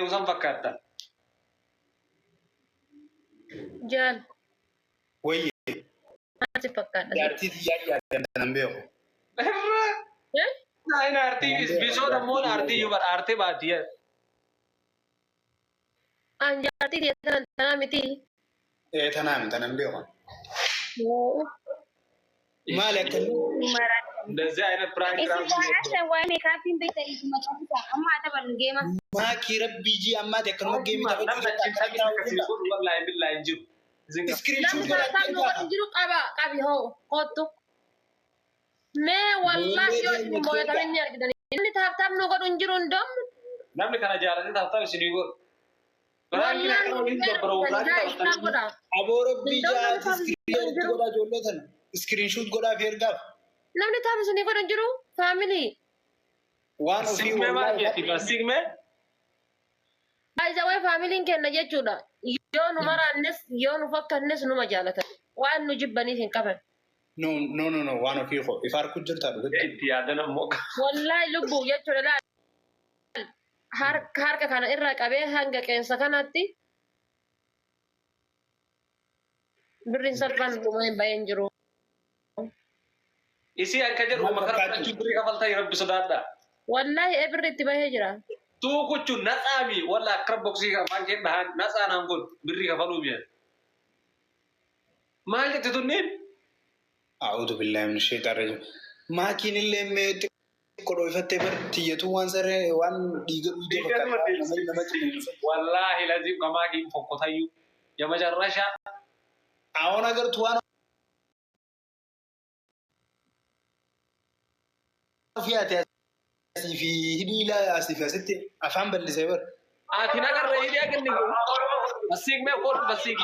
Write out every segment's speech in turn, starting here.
usan fakkaata. Jal. Wayye. Maati fakkaata. Jaartii xiyyaa yaadatan hin beeku. Naayin aartii bisoota moon aartii yuubar aartee baadiyyaa. An jaartii xiyyaa tanaa miti. Tanaan hin beeku. Maal akkanni? እንደዚህ አይነት ፕራንክ Maakii rabbii jii ammaati akkanuma geemii taphachuu wallahi billahi hin jiru. Iskiriinshuu jiru qabi hoo kottu. Mee wallahi yoo isin mooyatan inni argitan. Inni taaptaap nu godhu hin jiru hundum. Namni kana jaalatee taaptaap isinii godhu. Aboo rabbii jaartii iskiriinshuu godhaa ijoollee sana. Iskiriinshuu godhaaf ergaaf. Namni taap isinii godhu hin jiru faamilii. Waan ofii wallaahi. Sigmee. Aizawee faamiliin kenna jechuudha. Yoo nu maraannes yoo nu fakkannes numa jaalatan. Waan nu jibbaniif hin qaban. No. Waan ofii koo ifaar kun jirtaa dhugaatti. Itti yaadan ammoo. Wallahi lubbuu jechuudha laal. Harka kana irraa qabee hanga qeensa kanatti birriin salphaan dhuma hin bahin jiru. Isii akka jedhu makara fudhachuu birrii kafaltaa rabbi sodaadha. Wallahi birri itti bahee jira. Tuukuchu natsaami walla akka boksii kan kee dhahan natsaanaan kun birrii kafaluu mi'a. Maal jetti tunniin? A'uudhu billahi min shaytaan rajiim. Maakiin illee mee xiqqoo ifattee bar tiyyatu waan saree waan dhiiga fakkaata. Wallahi lazim kamaakiin fokkotayyuu. Yama jarrasha. Awon agartu waan fiyaate asii fi hidhiila asii fi asitti afaan bal'isee bar. Ati nagarra hidhii agarni basiik mee kool basiik.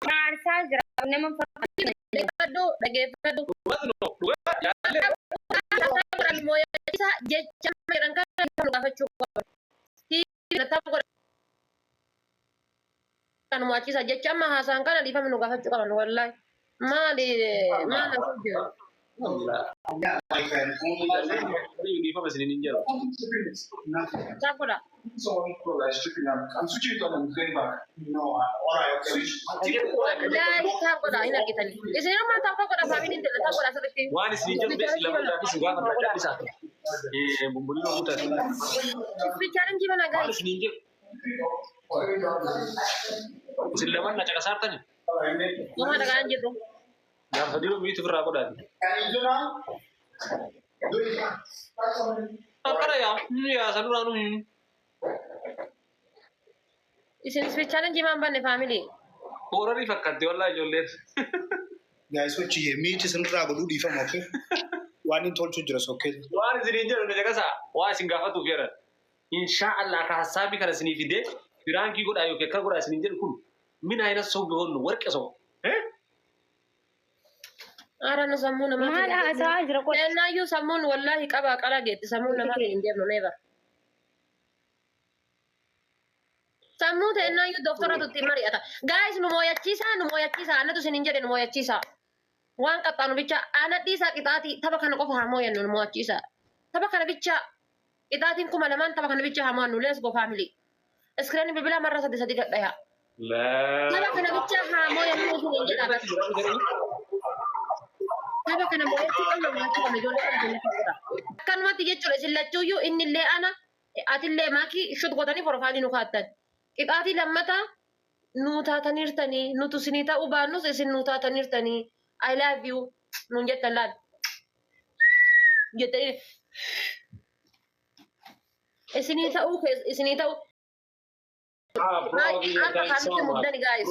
Maarsaa jira nama fakkaatu dhageeffadhu. Jecha jedhan kan nu gaafachuu qaban. Kan muachiisa jecha amma haasaan kana dhiifame nu gaafachuu qaban wallahi. Maali maal jiru? Takula. Takula ini kita ni. Isini rumah takula family ni takula seperti. Waan isin jiru besi lamu tapi suka mereka bisa. Bumbuli lo muter. Bicara gimana guys? Isin jiru. Isin laman nak cakap sartan ni. Mama ada kan jiru. Yang tadi lo begitu berapa dah? Apa dah ya? Ya satu orang ni. Isin bicara gimana ni family? Orang ni fakkat dia Allah jolet. Guys, what you meet is in Ragu di from okay. One in told you just okay. Waan isin jiru ni jaga sa. Waan isin gafat tu kira. Insyaallah kahasabi kana sini vide. Pirangi god ayo ke kagora isin jiru kun. Mina ina so gol work so. Arana samun nama. Mana asa ajra ko. Na yu samun wallahi qaba qala geeti samun nama ke injer no neba. Samun te na yu doktora tutti mariata. Guys nu moyachisa anatu sin injer nu moyachisa. Wan katanu bicha ana disa kitati taba kana qofa hamo yan nu moyachisa. Taba kana bicha kitatin kuma laman taba kana bicha hamo nu let's go family. Eskreni bilbila marra sadi gadaya. La. Taba kana bicha hamo yan nu sin injer atas. Taba kana moyachisa nu moyachisa jole kana. Kan mati jechuudha sillachuuyyuu inni illee ana atillee maaki shut godhanii profaayilii nu kaattan. Qixaatii lammata nu taataniirtanii nutu isinii ta'uu baannus isin nu taataniirtanii I love you nuun jettan laal. Jettanii isinii ta'uu akka kaanitti muddani guys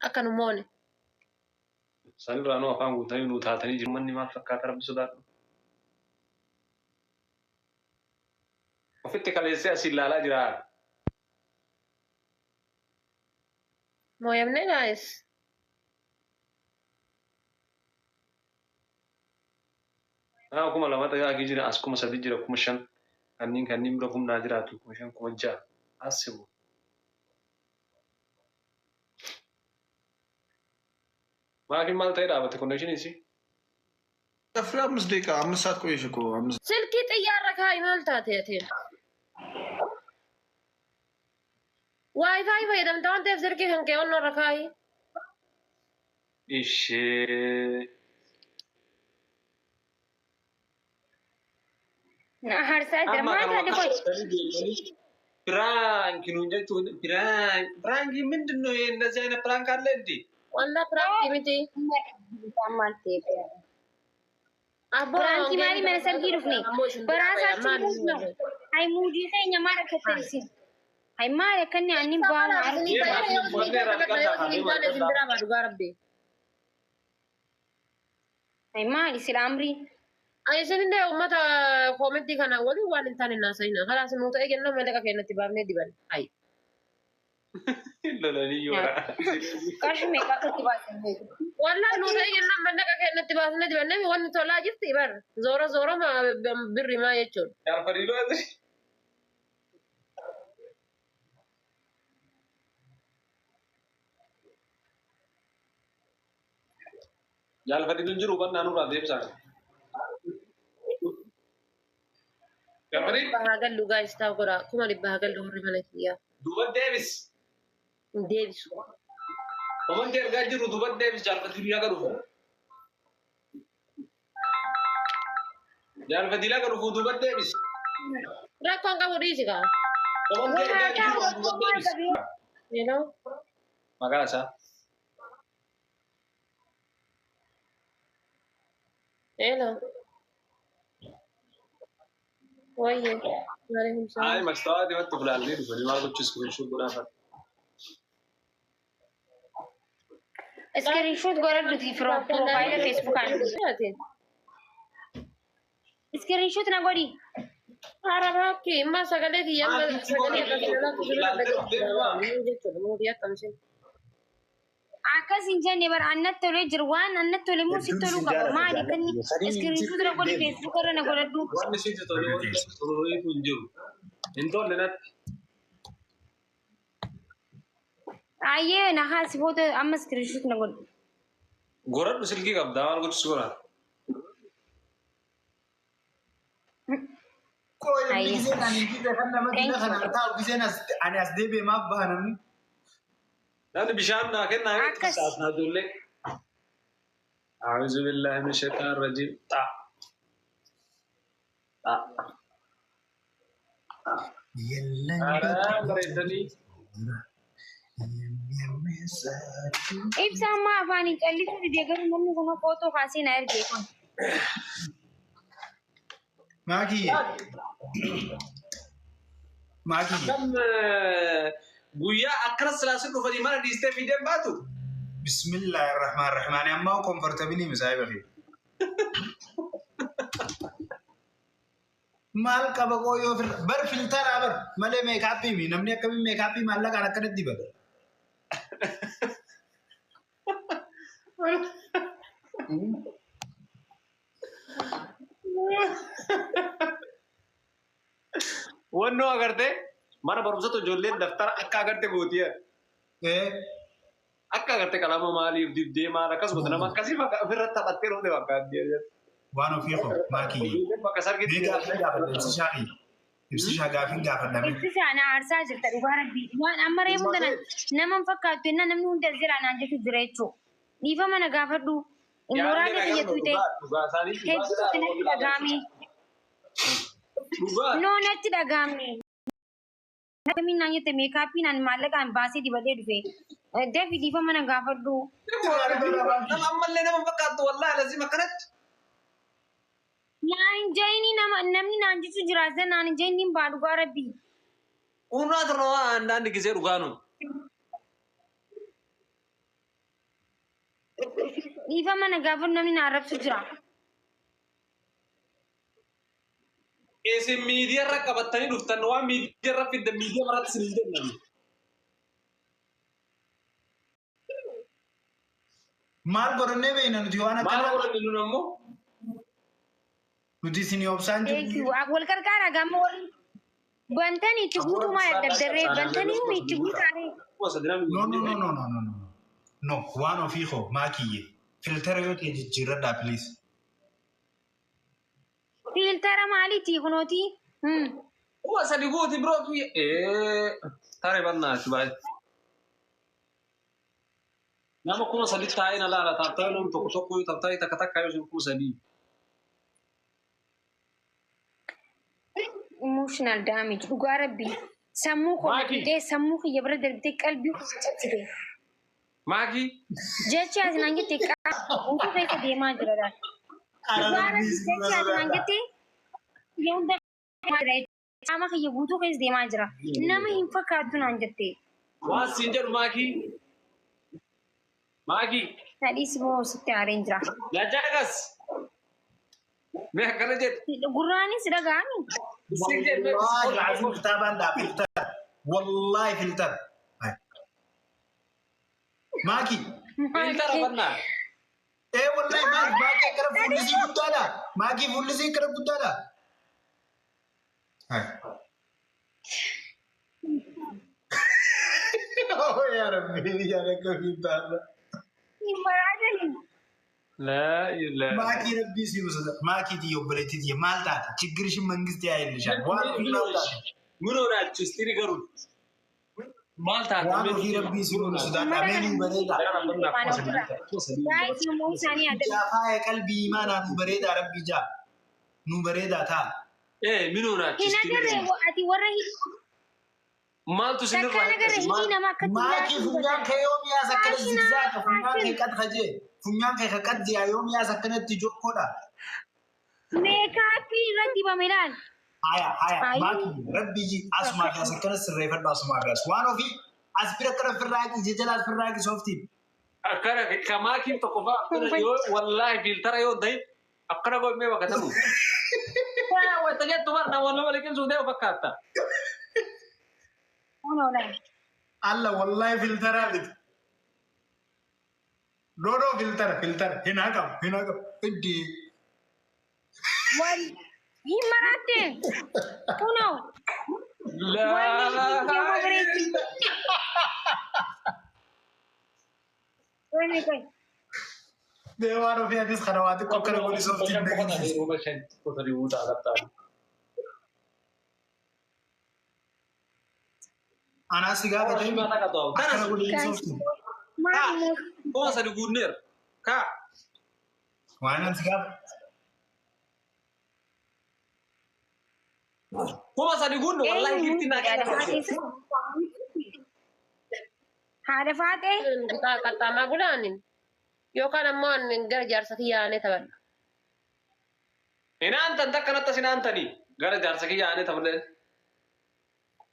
akkanumoone. Sani rano afaan guutanii nu taatanii jiru manni maal fakkaata rabbi sodaadhu. Ofitti kaleessee asii ilaalaa jira. Mooyamne guys. Kuma lama ta'aa jira as kuma sadi jira kuma shan kanneen bira humnaa jiraatu kuma shan kuma ja'a asibu. ما في مال تيرا بتكونيشن يسي في 5 دقيقة 5 ساعات كويس كو سلكي طيارك هاي مالتاتي واي فاي فايدة من دون تفسر كيف انك يقولنا ركاي إيش هرسات ما هذا كويس برانك نونجتو برانك من دنو نزينا برانك على والله برانكي متي برانكي مالي من سرقي رفني براسات تلوزنو هاي موجي خيني مارا كترسي هاي مارا كني عني باو هاي مالي سلامري أي سنين ده أمتا كومنتي كنا ولي وان إنسان الناس هنا خلاص نوتا إيجنا ملكا كنا تبارني دبل أي لا لا نيورا كاش ميكا كتباسني والله نوتا إيجنا ملكا كنا تبارني دبل نبي وان تولا جفتي بر زورا زورا ما بري ما يجون يا فريلو هذا يا فريلو نجرو بنا نانو راضي بسان يا فريد بهاجل لغة استاغرا كم اللي بهاجل دور ملكية دوبا ديفيس ديفيس ومن دير جاجرو دوبا ديفيس جال فريلو يا كروفو جال فريلو يا كروفو دوبا ديفيس راكون كابوريسي كا ومن دير جاجرو دوبا ديفيس you know makasa hello وين عليكم السلام هاي مستوى دي وقت فلان دي فدي ما كنت سكرين شوت بنا سكرين شوت غورد دي بروفايل فيسبوك عندي سكرين شوت نغوري Arabaaki ma sagalee kiyyan sagalee akkasii akkasin jenne bar annat tole jirwan annat tole mu sitolu qaba maali kan screen shoot ra godhi facebook ra na godhadhu wanni sitti tole kun jiru intolle nat ayye na khasi foto amma screen shoot na godhi goradhu silki qabda waan gochis gora Koy bize nani bize kan nama dina kan tahu bize nas ani as debe ma bahanani nani bishan na kenna saat na dulle a'udhu billahi minash shaitanir rajim ta yalla baredani ibsa ma afani callisu dide garu namni kuma foto khasi na erge kon Maki kam guya akras lasu do fadi mara diste fide batu Bismillahirrahmanirrahim ani amma comfortably misai bagi mal kaba ko yo bar filter abar male makeup mi namni akami makeup mal laga nakkat di bar वन्नो अगरते mana barumsa to ijoolleen daftara akka agarte gootiya akka agarte qalama maaliif dibdee maal akkas goota nama akkasii ofirratti taphattee roode fakkaatti waan ofii ko maakii bakka sargitti ibsishaa gaafii gaafadhame ibsishaa na aarsaa jirta dhugaa rabbii waan amma reefu kana naman fakkaattu ennaa namni hunda jira naan jechu jira jechuu dhiifa mana gaafadhu umuraalee fayyatu ta'e keessatti natti dhagaame natti dhagaame Kami nanya te makeup nan malakan basi di bade dufe. Devi di mana gafadu. Nama amalle nama fakkaattu wallahi lazima kanat. Naan jaini nama namni naan jitu jiraatan naan jaini baadu garabbi. Unat rawa andan digise ruganu. Di mana gafadu namni narap sujra. Ese media ra qabatani dhuftan waan media ra fidda media marat sin jennan maal godhanne beeyna nuti waan maal godhanne nun ammo nuti isin obsaan Thank you. Wal karkara gammo bantani itti guutumaa daddarree bantani itti guutaare. no waan ofii ko maakiyye filtera yoo ta'e jijjiirradhaa please. Filtera maaliiti kunooti? Kuma sadi guuti biroo tu tare bannaati baay'ee. Nama kuma sadi taa'ee na laala taa'ee namni tokko tokko yoo taa'ee takka takka yoo kuma sadi. Emotional damage dhugaa rabbii. Sammuu koo sammuu kiyya bira darbitee qalbii koo cabsite. Maaki? Jechi asinaan jettee utuu keessa deemaa jira laal. Dhugaa rabbii jechi asinaan jettee yoonda qaama kiyya guutuu keessa deemaa jira. Nama hin fakkaattu naan jettee. Waan siin jedhu maaki? Maaki? Nadhiis moo sitti aareen jira. Lajaagas. Mee akkana jedhu. Gurraanis dhaga'ami. والله العظيم كتابان ده فلتر والله فلتر ماكي فلتر بنا ايه والله ماكي كرب فلسي قدانا ماكي فلسي كرب قدانا هاي يا ربي يا رب كيف لا إله ما كي ربي سيوسد ما كي ديو بريتي دي مالتا تشغرش منغست يا إلشان وان في مالتا منو راج تشتري قرون مالتا وان في ربي سيوسد أمين بريدا جافا قلبي ما نو بريدا ربي جا نو بريدا تا إيه منو راج تشتري مال تسنر ما كي فنان كيوم يا سكر الزجاج فنان كي قد خجي فنان كي قد يا يوم يا سكر التجور كودا ميكابي ردي بميلان هيا ما كي ربي جي اسمع يا سكر السريفر باسمع بس وانو في اسبير كره في الراجل ججل في الراجل سوفتي أكره كما كي تكفى والله بيلترا يو داي أكره قوي ما بكتمو واه وتجد تمرنا والله ولكن سوداء وفكرتا الله والله فلتر هذا دورو فلتر هنا كم إدي وال هي مراتين كونو لا وين كاي ديوانو في هذه الخروات كوكر بولي سوفتي أنا سيجا بتاعي ما تكتب أنا بولي سوفتي كم سادي غورنير كا وانا سيجا كم سادي غورنير والله كيفتي ناكي هذا فاتح kata ma gulanin yo kana mon garjar sakiya ne taban ina anta dakana tasinantani garjar sakiya ne taban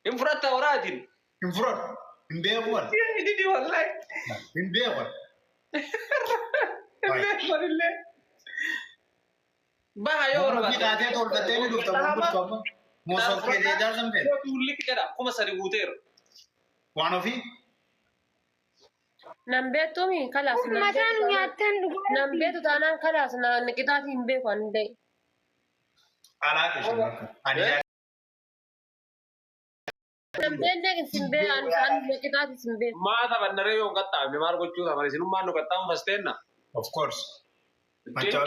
infratta waratin انفراد انبيغوان دي والله انبيغوان والله بقى يورا في قاعدة تقول كتير دوك تمام بتكمل موسف كده جالس مبين تقول لك كده كم سري بوتير وانو في nambetu mi kalas مكان ياتن nambetu tanan kalas na nikita timbe kwande على كذا أنا nambende simbe an nikita simbe ما تبى نريو قطع بمار كوچو تبى سينو ما نو قطع فاستينا of course macam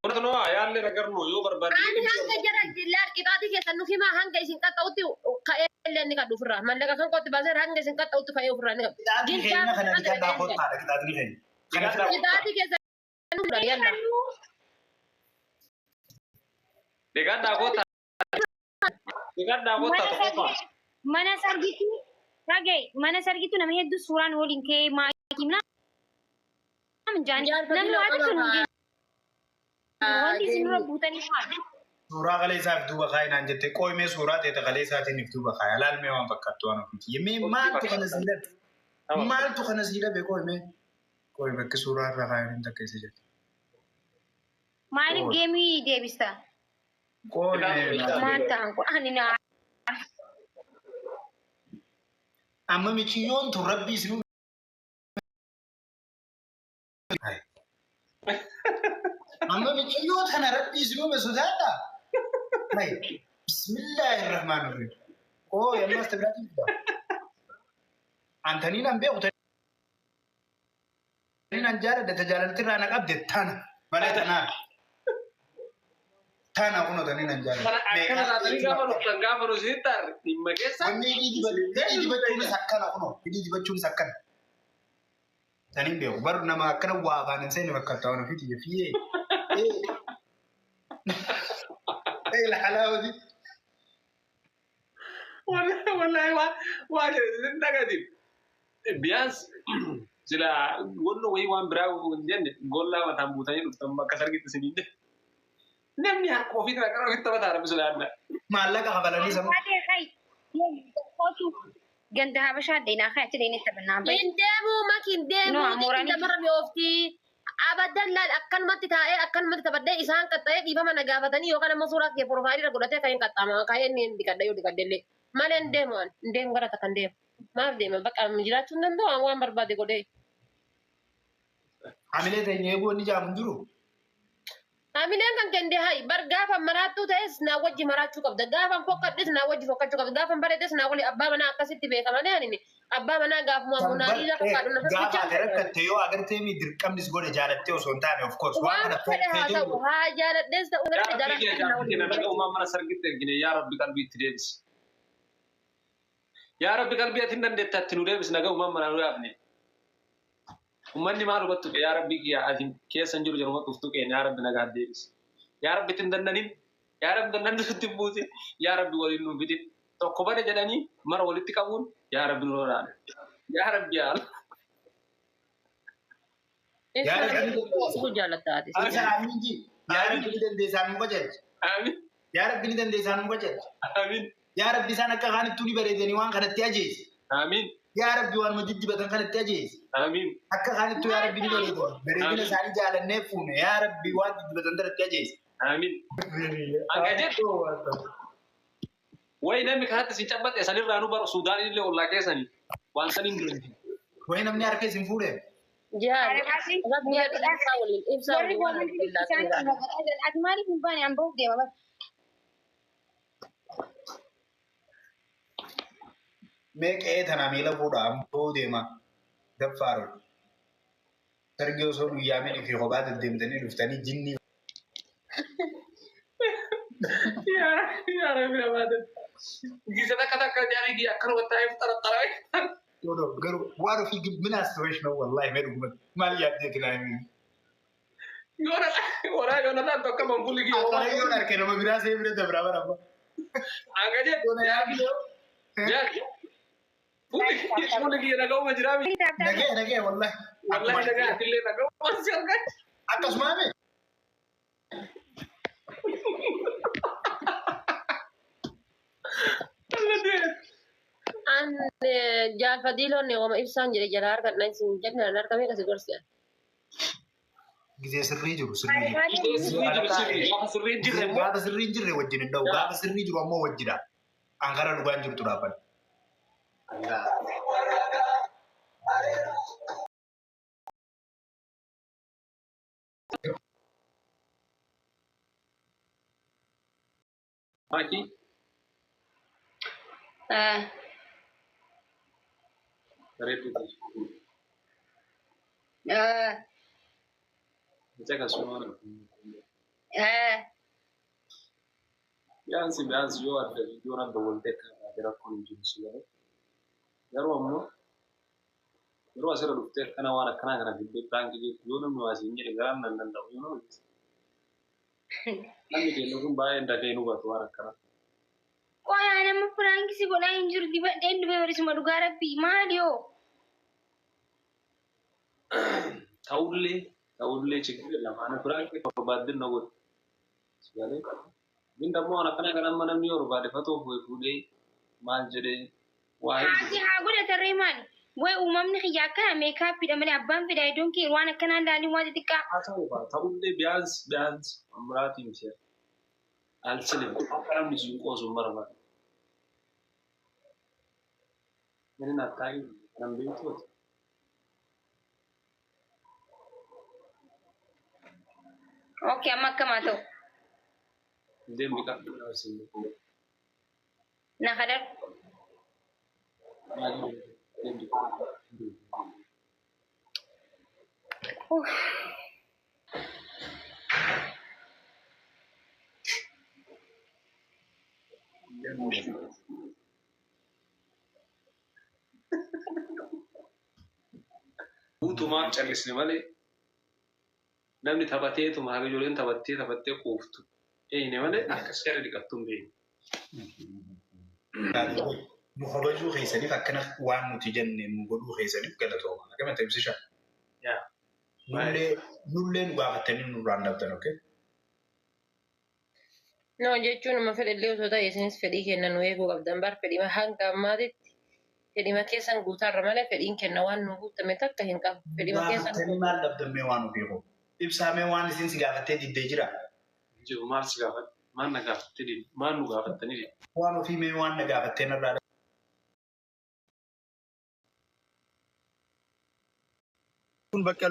Orang tu ayah le ragar no yo berbar. ani hanga jara dillar kitati ke tanu kima hanga isin ka tauti ka elle ni ka dufra man daga kan ko ti bazar hanga isin ka tauti ka yufra ni kita ni kena kita dah kota kita ni kena kitati ke tanu yalla Dekat dah kota. Dekat dah kota tu apa? mana sargitu rage mana sargitu namanya itu suran wolin ke ma kimna menjani namu ada tu nunggu Wanti sinura butani kan surah kali saya tu bakai nanti te koi me surah te kali saya ni tu bakai alal me wan bakat tu anu fiti ye me mal tu kana zila be koi me ke surah bakai nanti kaise jati main game dia bisa koi mantap aku anina amma mi ciyon tu rabbi sinu amma mi ciyon kana rabbi sinu me sudata mai bismillahirrahmanirrahim oh yalla istabrati antani nambe nan jaaladha tajaajilan irraa na qabde tana malee tanaan. Tana kuno tani nan jaaladha. Akkana taatanii gaafa dhuftan gaafa nuti tarre dhimma keessa. Wanni hidhii dibachuunis akkana kuno hidhii dibachuunis akkana. Taniin beeku baru nama akkana waa afaan hin seenne bakka ta'an ofiiti jefiyyee. Ilaalaa Wallahi waa jedhe dhagatiin. Biyaas sila wanno wayii waan biraa hin jenne gollaa mataan buutanii dhuftan bakka sargitti isin hin jenne. Namni harka ofii kana qara ofitti taphataa rabbi sodaadha. maallaqa kafalanii sama. Ganda habashaa deenaa kan achi deenee taphannaa bahe. Hindeemu maki hindeemu namarra mi'oofti. Abadan laal akkanumatti taa'ee akkanumatti taphadhee isaan qaxxa'ee dhiifama na gaafatanii yookaan ammoo suuraa kee profaayilii godhatee kan hin qaxxaama kaayee inni dhiqadha yoo dhiqadhellee malee hindeemu gara takka hindeemu. Maaf deema bakka jiraachuu hin danda'u waan barbaade godhee. Hamilee teenya eeguu inni jaamu hin jiru. Hamileen kan kende hai bar gaafa maraattuu ta'es naa wajji maraachuu qabda gaafa fokkadhes naa wajji fokkachuu qabda gaafa bareedes naa wali abbaa manaa akkasitti beekamanii ani abbaa manaa gaafuma munaalii lafa kaadhu Gaafa ati rakkatte yoo agartee mi dirqamnis godhe jaalattee osoo hin taane of course waan kana fedhe haa ta'u haa jaaladhes ta'u irratti Jaalattee mana sargitti ergine yaa rabbi qalbii itti deebisi. Yaa rabbi qalbii ati hin dandeettatti nu deebisi nagaa uumaan manaa nu yaafne. Uummanni maal hubattu yaa rabbi ati keessa hin jiru jedhuma dhuftu keenya yaa rabbi nagaa deebisi. Yaa rabbi ittiin dandanin yaa rabbi dandanni sitti buuti yaa rabbi waliin nu fidin tokko bada jedhanii mara walitti qabuun yaa rabbi nu roodhaan yaa rabbi yaala. Yaa Isku jaalattaati. Amiinji yaa rabbi ni dandeessaan nu qajeelcha. Amiin. Yaa rabbi ni dandeessaan nu qajeelcha. Amiin. Yaa rabbi isaan akka kaanittuu ni bareedanii waan kanatti ajeesi. Amiin. Yaa rabbi waan majijjibatan kanatti ajeesi. Amiin. Akka kaanittuu yaa rabbi ni bareedan bareedina isaanii jaalannee fuune yaa rabbi waan jijjibatan kanatti ajeesi. Amiin. Akka jettu wayi namni kanatti si cabbaxe sanirraa nu baru Suudaan illee ollaa keessanii waan saniin jiranti. Wayi namni harka isin fuudhee. Jaan rabbi ibsaa waliin Ati maaliif hin baane an bahuuf deema bara. Meeqee tana miila fuudha amboo deema gaffaaru. Sargi osoo guyyaa miidhii fi kophaa deddeemtanii dhuftanii jinni. Yaa rabbi namaate. Gisa takka jaanii akkana wattaa'eef xaraxaraa. Garuu waan ofii minaas professional wallahi mee dhuguma maal yaaddee kinaanii. Yoonatan tokko manfulli kiyya. Akkana yoo arke nama biraa see bira dabraa bara amma. Akka jettu jaaki. Fulli kiyya dhaga'uma jiraa miti. Nagee wallahi. Wallahi dhagaa atillee dhaga'uma si argaa. Akkasuma mee. an jaalfadiiloonni oma ibsaan jedhe jala argadha isin jennaan argamee kasi gorsi'an. Gisee sirrii jiru sirrii jiru. Gaafa sirrii hin jirre wajjin hin ta'u gaafa sirrii jiru ammoo wajjidha. Ankara dhugaan jirtu dhaabban. Maki. Bareedu. Bisa kan semua. Biasa yo ada video orang berwoltek ada rakun jenis juga. Yaru asal luftek karena warna kana video tangki jadi yo nama masih ini dengan nan tahu yo nama. Kami dia nunggu bayar dari nunggu tuh orang kana. Kok ya nama perang kisi bola injur di bawah dan lebih dari semua negara pima dia. Tahulle cekik lah mana perang kita perbanding nunggu. Sekali. Minta mau anak kana mana ni orang pada foto boleh mal jadi. Asi aku dah terima. Gue umam ni khiyakan mereka tidak melihat abang tidak hidung kiri wana kanan dan ni wajib tika. Tahulle bias amrati misal. Alselim, apa misi kau sumber apa? Ini nak tahu nambil tu. Okey, amak kemana tu? Dia bukan sini. Nak ada? Guutumaan callisne malee namni taphateetuma haga ijoolleen taphattee quuftu. Eeyine malee akka seera dhiqattu hin beekne. Nu kabajuu keessaniif akkana waan nuti jenne nu godhuu keessaniif galatooma. Akkama ta'ibsisha. Nullee nu gaafattanii nurraan dabdan, okay? No, jechuun nama fedhallee osoo ta'e isinis fedhii kennan nu eeguu qabdan bar fedhima hanga ammaatitti fedhima keessan guutaarra malee fedhiin kenna waan nu guutame takka hin qabu. Fedhima keessan gaafattanii maal dabdammee waan nu beeku? Ibsaamee waan isin si gaafattee diddee jira? Jiru maal si gaafate? Maal na gaafattee dide? Maal nu gaafattanii dide? Waan ofii mee waan na gaafattee narraa kun bakka